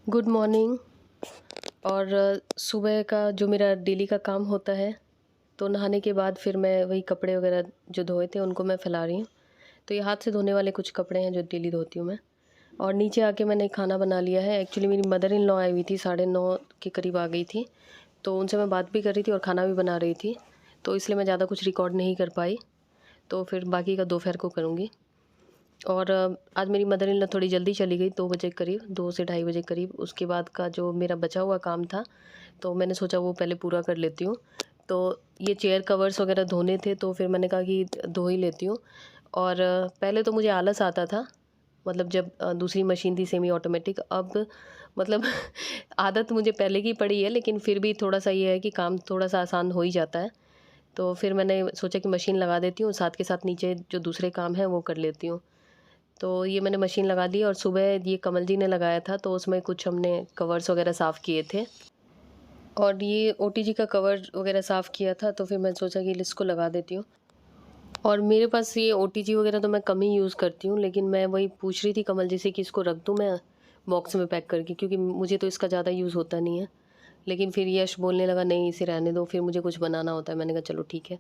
Good morning. और सुबह का जो मेरा डेली का काम होता है, तो नहाने के बाद फिर मैं वही कपड़े वगैरह जो धोए थे उनको मैं फैला रही हूँ। तो ये हाथ से धोने वाले कुछ कपड़े हैं जो डेली धोती हूँ मैं। और नीचे आके मैंने खाना बना लिया है। एक्चुअली मेरी मदर इन लॉ आई हुई थी, 9:30 के करीब आ गई थी, तो उनसे मैं बात भी कर रही थी और खाना भी बना रही थी, तो इसलिए मैं ज़्यादा कुछ रिकॉर्ड नहीं कर पाई। तो फिर बाकी का दोपहर को करूँगी। और आज मेरी मदर इन लॉ थोड़ी जल्दी चली गई, 2 बजे करीब, 2 से ढाई बजे करीब। उसके बाद का जो मेरा बचा हुआ काम था, तो मैंने सोचा वो पहले पूरा कर लेती हूँ। तो ये चेयर कवर्स वगैरह धोने थे, तो फिर मैंने कहा कि धो ही लेती हूँ। और पहले तो मुझे आलस आता था, मतलब जब दूसरी मशीन थी सेमी ऑटोमेटिक। अब मतलब आदत मुझे पहले की पड़ी है, लेकिन फिर भी थोड़ा-सा ये है कि काम थोड़ा-सा आसान हो ही जाता है। तो फिर मैंने सोचा कि मशीन लगा देती हूँ, साथ के साथ नीचे जो दूसरे काम हैं वो कर लेती हूँ। तो ये मैंने मशीन लगा दी और सुबह ये कमल जी ने लगाया था, तो उसमें कुछ हमने कवर्स वगैरह साफ़ किए थे। और ये ओटीजी का कवर वगैरह साफ़ किया था, तो फिर मैंने सोचा कि इसको लगा देती हूँ। और मेरे पास ये ओटीजी वगैरह तो मैं कम ही यूज़ करती हूँ, लेकिन मैं वही पूछ रही थी कमल जी से कि इसको रख दूँ मैं बॉक्स में पैक करके, क्योंकि मुझे तो इसका ज़्यादा यूज़ होता नहीं है। लेकिन फिर यश बोलने लगा नहीं इसे रहने दो, फिर मुझे कुछ बनाना होता है। मैंने कहा चलो ठीक है।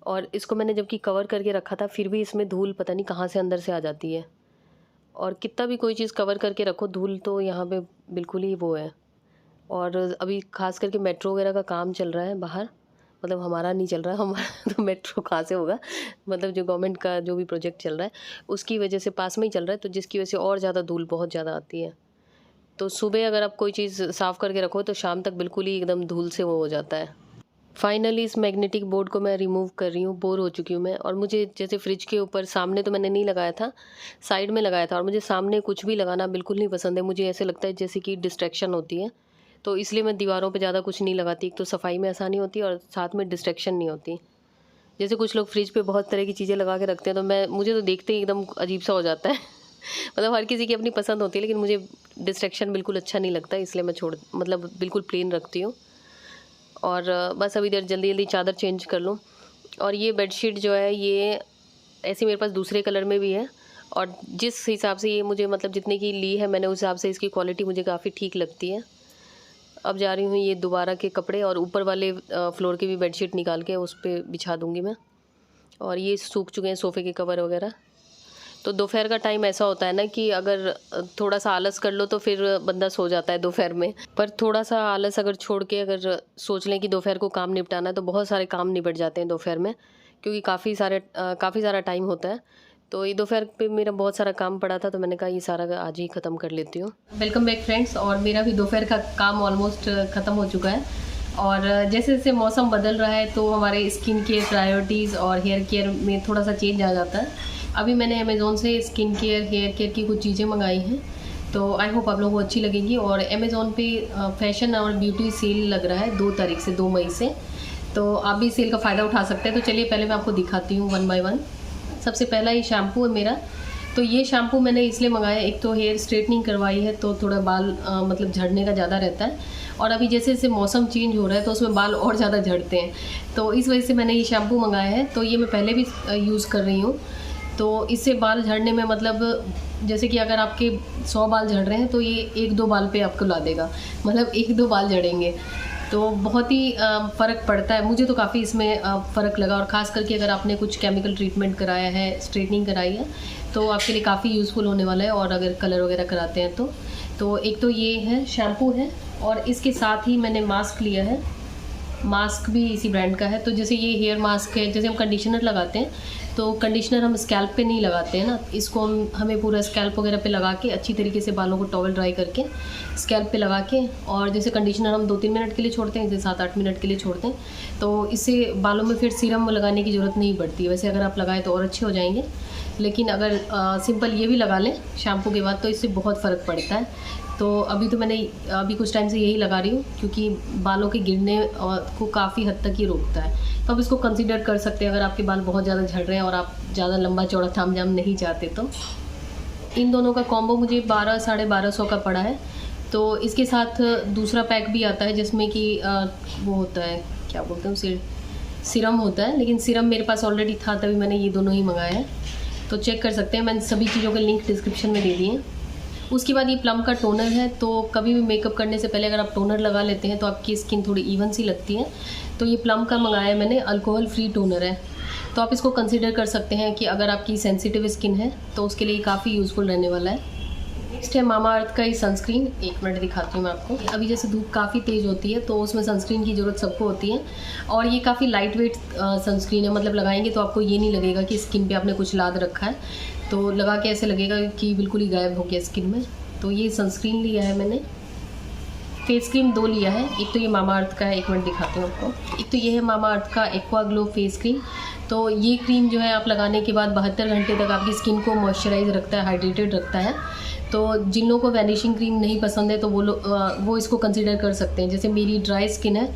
और इसको मैंने जबकि कवर करके रखा था, फिर भी इसमें धूल पता नहीं कहाँ से अंदर से आ जाती है। और कितना भी कोई चीज़ कवर करके रखो, धूल तो यहाँ पे बिल्कुल ही वो है। और अभी ख़ास करके मेट्रो वगैरह का काम चल रहा है बाहर, मतलब हमारा नहीं चल रहा है, हमारा तो मेट्रो कहाँ से होगा, मतलब जो गवर्नमेंट का जो भी प्रोजेक्ट चल रहा है उसकी वजह से पास में ही चल रहा है, तो जिसकी वजह से और ज़्यादा धूल बहुत ज़्यादा आती है। तो सुबह अगर आप कोई चीज़ साफ़ करके रखो तो शाम तक बिल्कुल ही एकदम धूल से वो हो जाता है। फाइनली इस मैग्नेटिक बोर्ड को मैं रिमूव कर रही हूँ, बोर हो चुकी हूँ मैं। और मुझे जैसे फ्रिज के ऊपर सामने तो मैंने नहीं लगाया था, साइड में लगाया था, और मुझे सामने कुछ भी लगाना बिल्कुल नहीं पसंद है। मुझे ऐसे लगता है जैसे कि डिस्ट्रैक्शन होती है, तो इसलिए मैं दीवारों पे ज़्यादा कुछ नहीं लगाती। एक तो सफाई में आसानी होती है और साथ में डिस्ट्रैक्शन नहीं होती। जैसे कुछ लोग फ्रिज पे बहुत तरह की चीज़ें लगा के रखते हैं, तो मुझे तो देखते ही एकदम अजीब सा हो जाता है। मतलब हर किसी की अपनी पसंद होती है, लेकिन मुझे डिस्ट्रैक्शन बिल्कुल अच्छा नहीं लगता, इसलिए मैं मतलब बिल्कुल प्लेन रखती हूँ। और बस अभी इधर जल्दी-जल्दी चादर चेंज कर लूँ। और ये बेडशीट जो है ये ऐसे मेरे पास दूसरे कलर में भी है, और जिस हिसाब से ये मुझे मतलब जितने की ली है मैंने, उस हिसाब से इसकी क्वालिटी मुझे काफ़ी ठीक लगती है। अब जा रही हूँ ये दोबारा के कपड़े और ऊपर वाले फ्लोर की भी बेडशीट निकाल के उस पे बिछा दूँगी मैं। और ये सूख चुके हैं सोफ़े के कवर वगैरह। तो दोपहर का टाइम ऐसा होता है ना कि अगर थोड़ा-सा आलस कर लो तो फिर बंदा सो जाता है दोपहर में। पर थोड़ा-सा आलस अगर छोड़ के अगर सोच लें कि दोपहर को काम निपटाना है, तो बहुत सारे काम निपट जाते हैं दोपहर में, क्योंकि काफ़ी सारा टाइम होता है। तो ये दोपहर पे मेरा बहुत सारा काम पड़ा था, तो मैंने कहा ये सारा आज ही ख़त्म कर लेती हूँ। Welcome back friends. और मेरा भी दोपहर का काम ऑलमोस्ट ख़त्म हो चुका है। और जैसे-जैसे मौसम बदल रहा है, तो हमारे स्किन केयर प्रायोरिटीज़ और हेयर केयर में थोड़ा-सा चेंज आ जाता है। अभी मैंने अमेज़ॉन से स्किन केयर, हेयर केयर की कुछ चीज़ें मंगाई हैं, तो आई होप आप लोगों को अच्छी लगेंगी। और अमेज़ॉन पे फैशन और ब्यूटी सेल लग रहा है 2 तारीख से, 2 मई से, तो आप भी सेल का फ़ायदा उठा सकते हैं। तो चलिए पहले मैं आपको दिखाती हूँ वन बाय वन। सबसे पहला ये शैम्पू है मेरा। तो ये शैम्पू मैंने इसलिए मंगाया, एक तो हेयर स्ट्रेटनिंग करवाई है, तो थोड़ा बाल मतलब झड़ने का ज़्यादा रहता है, और अभी जैसे-जैसे मौसम चेंज हो रहा है तो उसमें बाल और ज़्यादा झड़ते हैं, तो इस वजह से मैंने ये शैम्पू मंगाया है। तो ये मैं पहले भी यूज़ कर रही हूँ। तो इससे बाल झड़ने में मतलब जैसे कि अगर आपके 100 बाल झड़ रहे हैं, तो ये 1-2 बाल पे आपको ला देगा, मतलब 1-2 बाल झड़ेंगे। तो बहुत ही फ़र्क पड़ता है। मुझे तो काफ़ी इसमें फ़र्क लगा, और ख़ास करके अगर आपने कुछ केमिकल ट्रीटमेंट कराया है, स्ट्रेटनिंग कराई है, तो आपके लिए काफ़ी यूज़फुल होने वाला है। और अगर कलर वगैरह कराते हैं तो एक तो ये है, शैम्पू है, और इसके साथ ही मैंने मास्क लिया है। मास्क भी इसी ब्रांड का है। तो जैसे ये हेयर मास्क है, जैसे हम कंडीशनर लगाते हैं, तो कंडीशनर हम स्कैल्प पे नहीं लगाते हैं ना, इसको हमें पूरा स्कैल्प वगैरह पे लगा के अच्छी तरीके से बालों को टॉवल ड्राई करके स्कैल्प पे लगा के, और जैसे कंडीशनर हम 2-3 मिनट के लिए छोड़ते हैं, जैसे 7-8 मिनट के लिए छोड़ते हैं, तो इससे बालों में फिर सीरम लगाने की ज़रूरत नहीं पड़ती। वैसे अगर आप लगाएं तो और अच्छे हो जाएंगे, लेकिन अगर सिंपल ये भी लगा लें शैम्पू के बाद, तो इससे बहुत फ़र्क पड़ता है। तो अभी तो मैंने अभी कुछ टाइम से यही लगा रही हूँ, क्योंकि बालों के गिरने को काफ़ी हद तक ये रोकता है। तो आप इसको कंसीडर कर सकते हैं अगर आपके बाल बहुत ज़्यादा झड़ रहे हैं और आप ज़्यादा लंबा चौड़ा तामझाम नहीं चाहते। तो इन दोनों का कॉम्बो मुझे 1200-1250 का पड़ा है। तो इसके साथ दूसरा पैक भी आता है, जिसमें कि वो होता है, क्या बोलते हैं, सीरम होता है, लेकिन सीरम मेरे पास ऑलरेडी था, तभी मैंने ये दोनों ही मंगाए हैं। तो चेक कर सकते हैं, मैंने सभी चीज़ों के लिंक डिस्क्रिप्शन में दे दिए हैं। उसके बाद ये प्लम का टोनर है। तो कभी भी मेकअप करने से पहले अगर आप टोनर लगा लेते हैं तो आपकी स्किन थोड़ी इवन सी लगती है। तो ये प्लम का मंगाया है मैंने, अल्कोहल फ्री टोनर है। तो आप इसको कंसिडर कर सकते हैं कि अगर आपकी सेंसिटिव स्किन है तो उसके लिए काफ़ी यूज़फुल रहने वाला है। नेक्स्ट है मामाअर्थ का ही सनस्क्रीन। 1 मिनट दिखाती हूँ मैं आपको। अभी जैसे धूप काफ़ी तेज़ होती है तो उसमें सनस्क्रीन की ज़रूरत सबको होती है, और ये काफ़ी लाइट वेट सनस्क्रीन है। मतलब लगाएंगे तो आपको ये नहीं लगेगा कि स्किन पे आपने कुछ लाद रखा है, तो लगा के ऐसे लगेगा कि बिल्कुल ही गायब हो गया स्किन में। तो ये सनस्क्रीन लिया है मैंने। फेस क्रीम 2 लिया है। एक तो ये मामाअर्थ का है, 1 मिनट दिखाती हूँ आपको। एक तो ये है मामाअर्थ का एक्वा ग्लो फेस क्रीम। तो ये क्रीम जो है आप लगाने के बाद 72 घंटे तक आपकी स्किन को मॉइस्चराइज रखता है, हाइड्रेटेड रखता है। तो जिन लोगों को वैनिशिंग क्रीम नहीं पसंद है तो वो इसको कंसीडर कर सकते हैं। जैसे मेरी ड्राई स्किन है,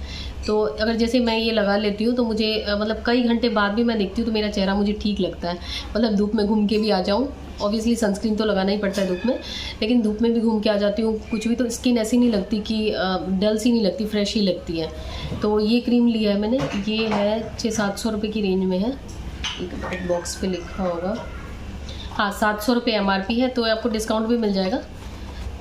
तो अगर जैसे मैं ये लगा लेती हूँ तो मुझे मतलब कई घंटे बाद भी मैं देखती हूँ तो मेरा चेहरा मुझे ठीक लगता है। मतलब धूप में घूम के भी आ जाऊँ, ऑब्वियसली सनस्क्रीन तो लगाना ही पड़ता है धूप में, लेकिन धूप में भी घूम के आ जाती हूँ कुछ भी, तो स्किन ऐसी नहीं लगती कि डल सी नहीं लगती, फ्रेश ही लगती है। तो ये क्रीम लिया है मैंने। ये है 600-700 रुपये की रेंज में है। एक बॉक्स पे लिखा होगा, हाँ 700 रुपये MRP है, तो आपको डिस्काउंट भी मिल जाएगा।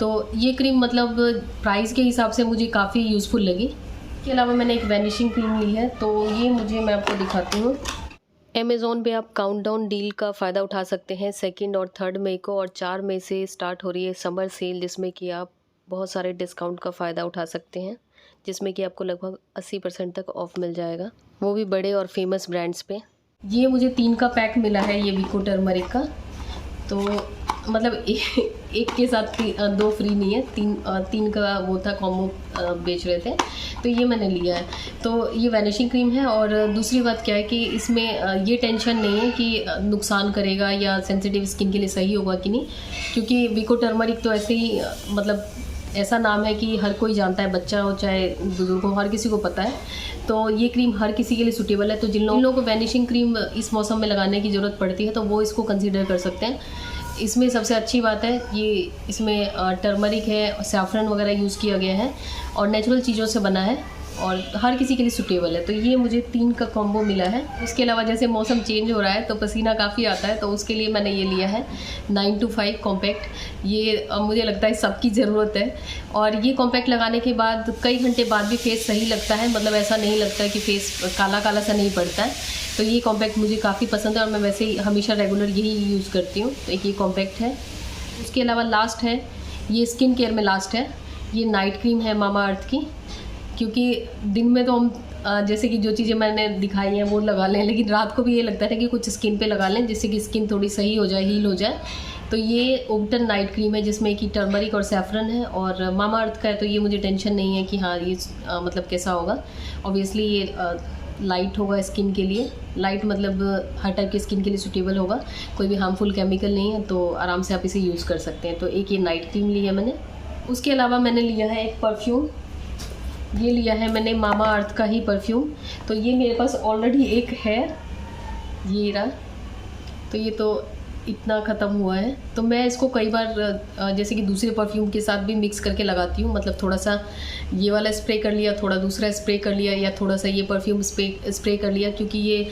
तो ये क्रीम मतलब प्राइस के हिसाब से मुझे काफ़ी यूज़फुल लगी। इसके अलावा मैंने एक वैनिशिंग क्रीम ली है, तो ये मैं आपको दिखाती हूँ। अमेज़ॉन पे आप काउंटडाउन डील का फ़ायदा उठा सकते हैं 2 और 3 मई को, और 4 मई से स्टार्ट हो रही है समर सेल, जिसमें कि आप बहुत सारे डिस्काउंट का फ़ायदा उठा सकते हैं, जिसमें कि आपको लगभग 80% तक ऑफ मिल जाएगा, वो भी बड़े और फेमस ब्रांड्स पे। ये मुझे 3 का पैक मिला है, ये विको टर्मरिक का। तो मतलब एक के साथ 2 फ्री नहीं है, 3 का वो था, कॉम्बो बेच रहे थे, तो ये मैंने लिया है। तो ये वैनिशिंग क्रीम है। और दूसरी बात क्या है कि इसमें ये टेंशन नहीं है कि नुकसान करेगा या सेंसिटिव स्किन के लिए सही होगा कि नहीं, क्योंकि विको टर्मरिक तो ऐसे ही मतलब ऐसा नाम है कि हर कोई जानता है, बच्चा हो चाहे बुजुर्ग हो, हर किसी को पता है। तो ये क्रीम हर किसी के लिए सूटेबल है। तो जिन लोगों को वैनिशिंग क्रीम इस मौसम में लगाने की ज़रूरत पड़ती है तो वो इसको कंसीडर कर सकते हैं। इसमें सबसे अच्छी बात है ये इसमें टर्मरिक है, सैफरन वगैरह यूज़ किया गया है और नेचुरल चीज़ों से बना है और हर किसी के लिए सूटेबल है। तो ये मुझे 3 का कॉम्बो मिला है। उसके अलावा जैसे मौसम चेंज हो रहा है तो पसीना काफ़ी आता है, तो उसके लिए मैंने ये लिया है 925 कॉम्पैक्ट। ये मुझे लगता है सबकी ज़रूरत है, और ये कॉम्पैक्ट लगाने के बाद कई घंटे बाद भी फेस सही लगता है, मतलब ऐसा नहीं लगता है कि फेस काला काला सा नहीं पड़ता है। तो ये कॉम्पैक्ट मुझे काफ़ी पसंद है और मैं वैसे ही हमेशा रेगुलर यही यूज़ करती हूँ। तो एक ये कॉम्पैक्ट है। उसके अलावा लास्ट है, ये स्किन केयर में लास्ट है, ये नाइट क्रीम है मामाअर्थ की। क्योंकि दिन में तो हम जैसे कि जो चीज़ें मैंने दिखाई हैं वो लगा लें, लेकिन रात को भी ये लगता है कि कुछ स्किन पे लगा लें जिससे कि स्किन थोड़ी सही हो जाए, हील हो जाए। तो ये ओब्टन नाइट क्रीम है जिसमें कि टर्मरिक और सैफरन है, और मामाअर्थ का है, तो ये मुझे टेंशन नहीं है कि हाँ ये मतलब कैसा होगा। ऑब्वियसली ये लाइट होगा स्किन के लिए, लाइट मतलब हर टाइप के स्किन के लिए सूटेबल होगा, कोई भी हार्मफुल केमिकल नहीं है, तो आराम से आप इसे यूज़ कर सकते हैं। तो एक ये नाइट क्रीम लिया मैंने। उसके अलावा मैंने लिया है एक परफ्यूम, ये लिया है मैंने मामाअर्थ का ही परफ्यूम। तो ये मेरे पास ऑलरेडी एक है, ये रहा। तो ये तो इतना ख़त्म हुआ है, तो मैं इसको कई बार जैसे कि दूसरे परफ्यूम के साथ भी मिक्स करके लगाती हूँ। मतलब थोड़ा सा ये वाला स्प्रे कर लिया, थोड़ा दूसरा स्प्रे कर लिया, या थोड़ा सा ये परफ्यूम स्प्रे कर लिया, क्योंकि ये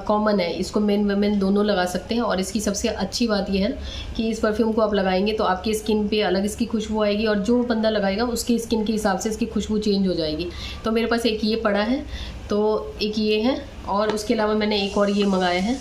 कॉमन है, इसको मेन वुमेन दोनों लगा सकते हैं। और इसकी सबसे अच्छी बात ये है कि इस परफ्यूम को आप लगाएंगे तो आपकी स्किन पे अलग इसकी खुशबू आएगी, और जो बंदा लगाएगा उसकी स्किन के हिसाब से इसकी खुशबू चेंज हो जाएगी। तो मेरे पास एक ये पड़ा है, तो एक ये है, और उसके अलावा मैंने एक और ये मंगाया है,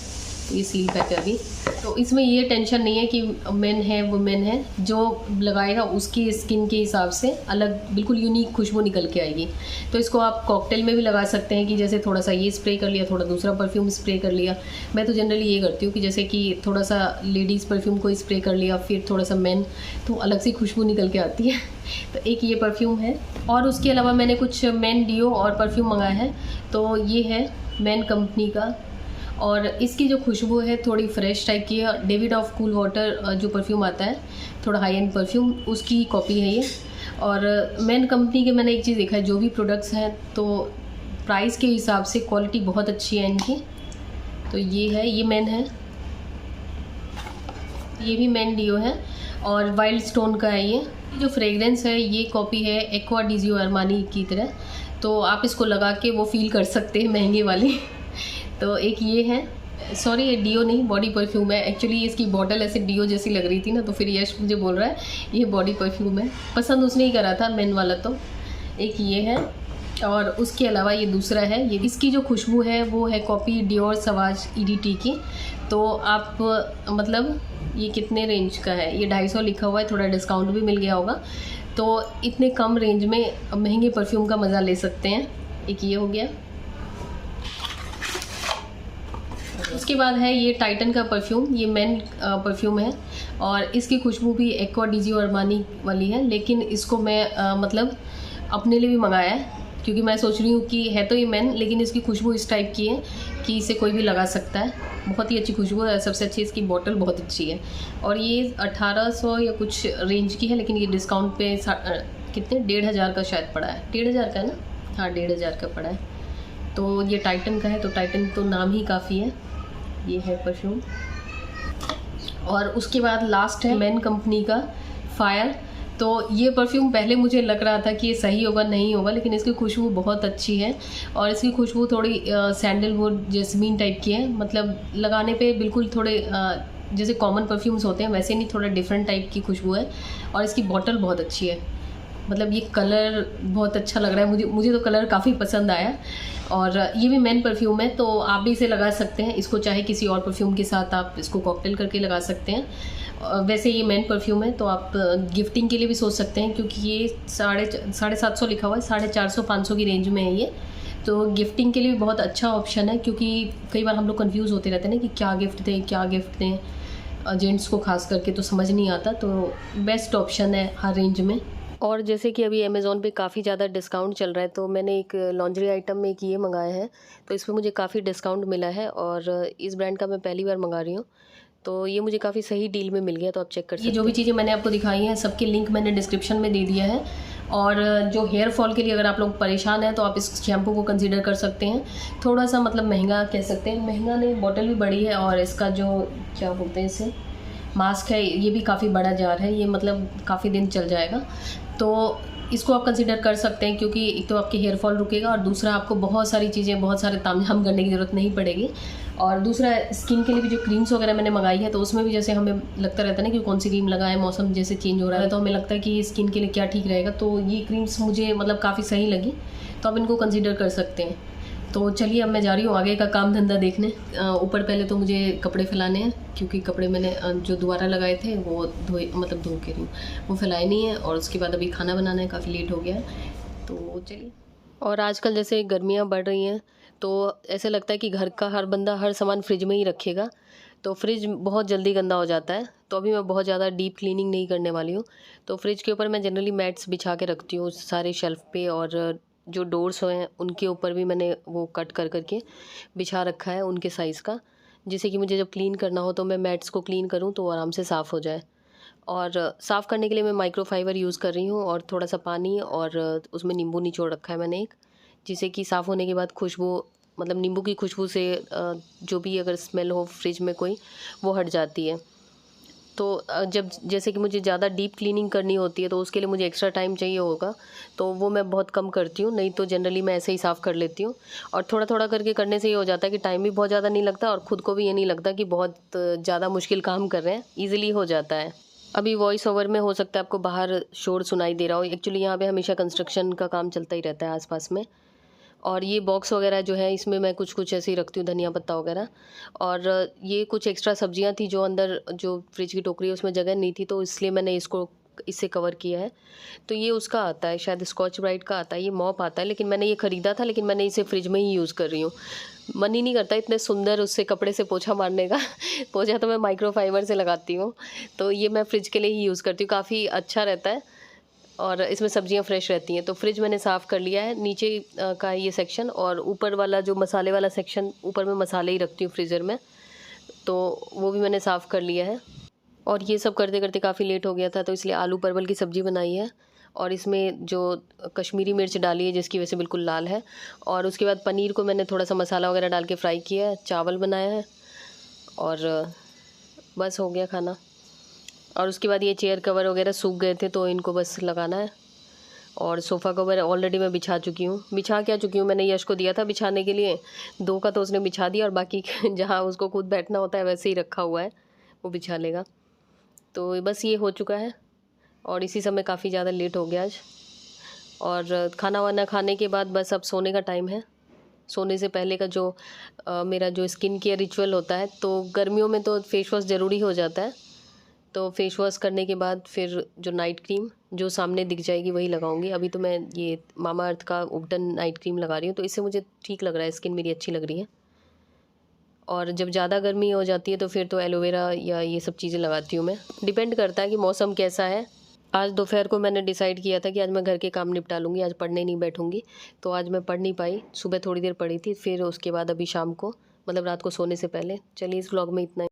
ये सील पैक है अभी। तो इसमें ये टेंशन नहीं है कि मेन है वुमेन है, जो लगाएगा उसकी स्किन के हिसाब से अलग बिल्कुल यूनिक खुशबू निकल के आएगी। तो इसको आप कॉकटेल में भी लगा सकते हैं कि जैसे थोड़ा सा ये स्प्रे कर लिया, थोड़ा दूसरा परफ्यूम स्प्रे कर लिया। मैं तो जनरली ये करती हूँ कि जैसे कि थोड़ा सा लेडीज़ परफ्यूम को स्प्रे कर लिया, फिर थोड़ा सा मेन, तो अलग सी खुशबू निकल के आती है। तो एक ये परफ्यूम है, और उसके अलावा मैंने कुछ मेन डियो और परफ्यूम मंगाया है। तो ये है मेन कंपनी का, और इसकी जो खुशबू है थोड़ी फ्रेश टाइप की है। डेविड ऑफ कूल वाटर जो परफ्यूम आता है, थोड़ा हाई एंड परफ्यूम, उसकी कॉपी है ये। और मेन कंपनी के मैंने एक चीज़ देखा है, जो भी प्रोडक्ट्स हैं तो प्राइस के हिसाब से क्वालिटी बहुत अच्छी है इनकी। तो ये है, ये मेन है, ये भी मेन डियो है, और वाइल्ड स्टोन का है ये। जो फ्रेगरेंस है ये कॉपी है एक्वा डिजियो अरमानी की तरह, तो आप इसको लगा के वो फील कर सकते हैं महंगे वाली। तो एक ये है, सॉरी ये डीओ नहीं, बॉडी परफ्यूम है। एक्चुअली इसकी बॉटल ऐसे डीओ जैसी लग रही थी ना, तो फिर यश मुझे बोल रहा है ये बॉडी परफ्यूम है। पसंद उसने ही करा था मेन वाला। तो एक ये है और उसके अलावा ये दूसरा है। ये इसकी जो खुशबू है वो है कॉपी डियोर सवाज ईडीटी की। तो आप मतलब ये कितने रेंज का है, ये 250 लिखा हुआ है, थोड़ा डिस्काउंट भी मिल गया होगा। तो इतने कम रेंज में महंगे परफ्यूम का मज़ा ले सकते हैं। एक ये हो गया। उसके बाद है ये टाइटन का परफ्यूम, ये मेन परफ्यूम है और इसकी खुशबू भी एक्वा डीजी अरमानी वाली है। लेकिन इसको मैं मतलब अपने लिए भी मंगाया है, क्योंकि मैं सोच रही हूँ कि है तो ये मेन, लेकिन इसकी खुशबू इस टाइप की है कि इसे कोई भी लगा सकता है। बहुत ही अच्छी खुशबू है। सबसे अच्छी इसकी बॉटल बहुत अच्छी है और ये 1800 या कुछ रेंज की है, लेकिन ये डिस्काउंट पे कितने 1500 का शायद पड़ा है। 1500 का है ना? हाँ 1500 का पड़ा है। तो ये टाइटन का है, तो टाइटन तो नाम ही काफ़ी है। ये है परफ्यूम। और उसके बाद लास्ट है मेन कंपनी का फायर। तो ये परफ्यूम पहले मुझे लग रहा था कि ये सही होगा नहीं होगा, लेकिन इसकी खुशबू बहुत अच्छी है और इसकी खुशबू थोड़ी सैंडलवुड जैस्मीन टाइप की है। मतलब लगाने पे बिल्कुल थोड़े जैसे कॉमन परफ्यूम्स होते हैं वैसे नहीं, थोड़ा डिफरेंट टाइप की खुशबू है। और इसकी बॉटल बहुत अच्छी है। मतलब ये कलर बहुत अच्छा लग रहा है मुझे तो कलर काफ़ी पसंद आया। और ये भी मेन परफ्यूम है, तो आप भी इसे लगा सकते हैं। इसको चाहे किसी और परफ्यूम के साथ आप इसको कॉकटेल करके लगा सकते हैं। वैसे ये मेन परफ्यूम है, तो आप गिफ्टिंग के लिए भी सोच सकते हैं, क्योंकि ये 750 लिखा हुआ है, 450-500 की रेंज में है ये। तो गिफ्टिंग के लिए भी बहुत अच्छा ऑप्शन है, क्योंकि कई बार हम लोग कंफ्यूज होते रहते हैं ना कि क्या गिफ्ट दें जेंट्स को खास करके, तो समझ नहीं आता। तो बेस्ट ऑप्शन है हर रेंज में। और जैसे कि अभी अमेज़ॉन पे काफ़ी ज़्यादा डिस्काउंट चल रहा है, तो मैंने एक लॉन्ड्री आइटम में एक ये मंगाया है, तो इस पे मुझे काफ़ी डिस्काउंट मिला है और इस ब्रांड का मैं पहली बार मंगा रही हूँ। तो ये मुझे काफ़ी सही डील में मिल गया, तो आप चेक कर सकते हैं। ये जो भी चीज़ें मैंने आपको दिखाई हैं सबके लिंक मैंने डिस्क्रिप्शन में दे दिया है। और जो हेयर फॉल के लिए अगर आप लोग परेशान हैं तो आप इस शैम्पू को कंसीडर कर सकते हैं। थोड़ा सा मतलब महंगा कह सकते हैं, महंगा नहीं, बॉटल भी बड़ी है और इसका जो क्या बोलते हैं इसे मास्क है ये भी काफ़ी बड़ा जार है, ये मतलब काफ़ी दिन चल जाएगा। तो इसको आप कंसीडर कर सकते हैं, क्योंकि एक तो आपके हेयर फॉल रुकेगा और दूसरा आपको बहुत सारी चीज़ें बहुत सारे तामझाम करने की ज़रूरत नहीं पड़ेगी। और दूसरा स्किन के लिए भी जो क्रीम्स वगैरह मैंने मंगाई है, तो उसमें भी जैसे हमें लगता रहता है ना कि कौन सी क्रीम लगाएं, मौसम जैसे चेंज हो रहा है तो हमें लगता है कि स्किन के लिए क्या ठीक रहेगा। तो ये क्रीम्स मुझे मतलब काफ़ी सही लगी, तो आप इनको कंसीडर कर सकते हैं। तो चलिए अब मैं जा रही हूँ आगे का काम धंधा देखने। ऊपर पहले तो मुझे कपड़े फैलाने हैं, क्योंकि कपड़े मैंने जो दोबारा लगाए थे वो धो के रही हूँ, वो फैलाए नहीं है। और उसके बाद अभी खाना बनाना है, काफ़ी लेट हो गया है, तो चलिए। और आजकल जैसे गर्मियाँ बढ़ रही हैं, तो ऐसे लगता है कि घर का हर बंदा हर सामान फ्रिज में ही रखेगा, तो फ्रिज बहुत जल्दी गंदा हो जाता है। तो अभी मैं बहुत ज़्यादा डीप क्लीनिंग नहीं करने वाली हूँ। तो फ्रिज के ऊपर मैं जनरली मैट्स बिछा के रखती हूँ सारे शेल्फ़ पे, और जो डोर्स हैं उनके ऊपर भी मैंने वो कट कर के बिछा रखा है उनके साइज़ का, जिससे कि मुझे जब क्लीन करना हो तो मैं मैट्स को क्लीन करूँ तो आराम से साफ़ हो जाए। और साफ़ करने के लिए मैं माइक्रोफाइबर यूज़ कर रही हूँ और थोड़ा सा पानी, और उसमें नींबू निचोड़ रखा है मैंने एक, जिससे कि साफ़ होने के बाद खुशबू मतलब नींबू की खुशबू से जो भी अगर स्मेल हो फ्रिज में कोई, वो हट जाती है। तो जब जैसे कि मुझे ज़्यादा डीप क्लीनिंग करनी होती है तो उसके लिए मुझे एक्स्ट्रा टाइम चाहिए होगा, तो वो मैं बहुत कम करती हूँ, नहीं तो जनरली मैं ऐसे ही साफ़ कर लेती हूँ। और थोड़ा थोड़ा करके करने से ये हो जाता है कि टाइम भी बहुत ज़्यादा नहीं लगता और ख़ुद को भी ये नहीं लगता कि बहुत ज़्यादा मुश्किल काम कर रहे हैं, ईज़िली हो जाता है। अभी वॉइस ओवर में हो सकता है आपको बाहर शोर सुनाई दे रहा हो, एक्चुअली यहाँ पे हमेशा कंस्ट्रक्शन का काम चलता ही रहता है आसपास में। और ये बॉक्स वगैरह जो है इसमें मैं कुछ ऐसे ही रखती हूँ, धनिया पत्ता वगैरह। और ये कुछ एक्स्ट्रा सब्जियां थी जो अंदर जो फ्रिज की टोकरी है उसमें जगह नहीं थी, तो इसलिए मैंने इसको इससे कवर किया है। तो ये उसका आता है, शायद स्कॉच ब्राइट का आता है, ये मॉप आता है, लेकिन मैंने ये ख़रीदा था, लेकिन मैंने इसे फ्रिज में ही यूज़ कर रही हूँ। मन ही नहीं करता इतने सुंदर उससे कपड़े से पोछा मारने का पोछा तो मैं माइक्रोफाइबर से लगाती हूँ, तो ये मैं फ्रिज के लिए ही यूज़ करती हूँ, काफ़ी अच्छा रहता है और इसमें सब्जियां फ्रेश रहती हैं। तो फ्रिज मैंने साफ़ कर लिया है, नीचे का ये सेक्शन, और ऊपर वाला जो मसाले वाला सेक्शन, ऊपर मैं मसाले ही रखती हूँ फ्रीज़र में, तो वो भी मैंने साफ़ कर लिया है। और ये सब करते करते काफ़ी लेट हो गया था, तो इसलिए आलू परवल की सब्ज़ी बनाई है और इसमें जो कश्मीरी मिर्च डाली है जिसकी वजह से बिल्कुल लाल है। और उसके बाद पनीर को मैंने थोड़ा सा मसाला वगैरह डाल के फ्राई किया है, चावल बनाया है और बस हो गया खाना। और उसके बाद ये चेयर कवर वगैरह सूख गए थे तो इनको बस लगाना है। और सोफ़ा कवर ऑलरेडी मैं बिछा चुकी हूँ, बिछा क्या चुकी हूँ, मैंने यश को दिया था बिछाने के लिए, 2 का तो उसने बिछा दिया और बाकी जहाँ उसको खुद बैठना होता है वैसे ही रखा हुआ है, वो बिछा लेगा। तो बस ये हो चुका है और इसी समय काफ़ी ज़्यादा लेट हो गया आज। और खाना वाना खाने के बाद बस अब सोने का टाइम है। सोने से पहले का जो मेरा जो स्किन केयर रिचुअल होता है, तो गर्मियों में तो फेस वॉश ज़रूरी हो जाता है। तो फेस वॉश करने के बाद फिर जो नाइट क्रीम जो सामने दिख जाएगी वही लगाऊंगी। अभी तो मैं ये मामा अर्थ का उबटन नाइट क्रीम लगा रही हूँ, तो इससे मुझे ठीक लग रहा है, स्किन मेरी अच्छी लग रही है। और जब ज़्यादा गर्मी हो जाती है तो फिर तो एलोवेरा या ये सब चीज़ें लगाती हूँ मैं। डिपेंड करता है कि मौसम कैसा है। आज दोपहर को मैंने डिसाइड किया था कि आज मैं घर के काम निपटा लूँगी, आज पढ़ने नहीं बैठूँगी। तो आज मैं पढ़ नहीं पाई, सुबह थोड़ी देर पढ़ी थी, फिर उसके बाद अभी शाम को मतलब रात को सोने से पहले। चलिए इस व्लॉग में इतना ही।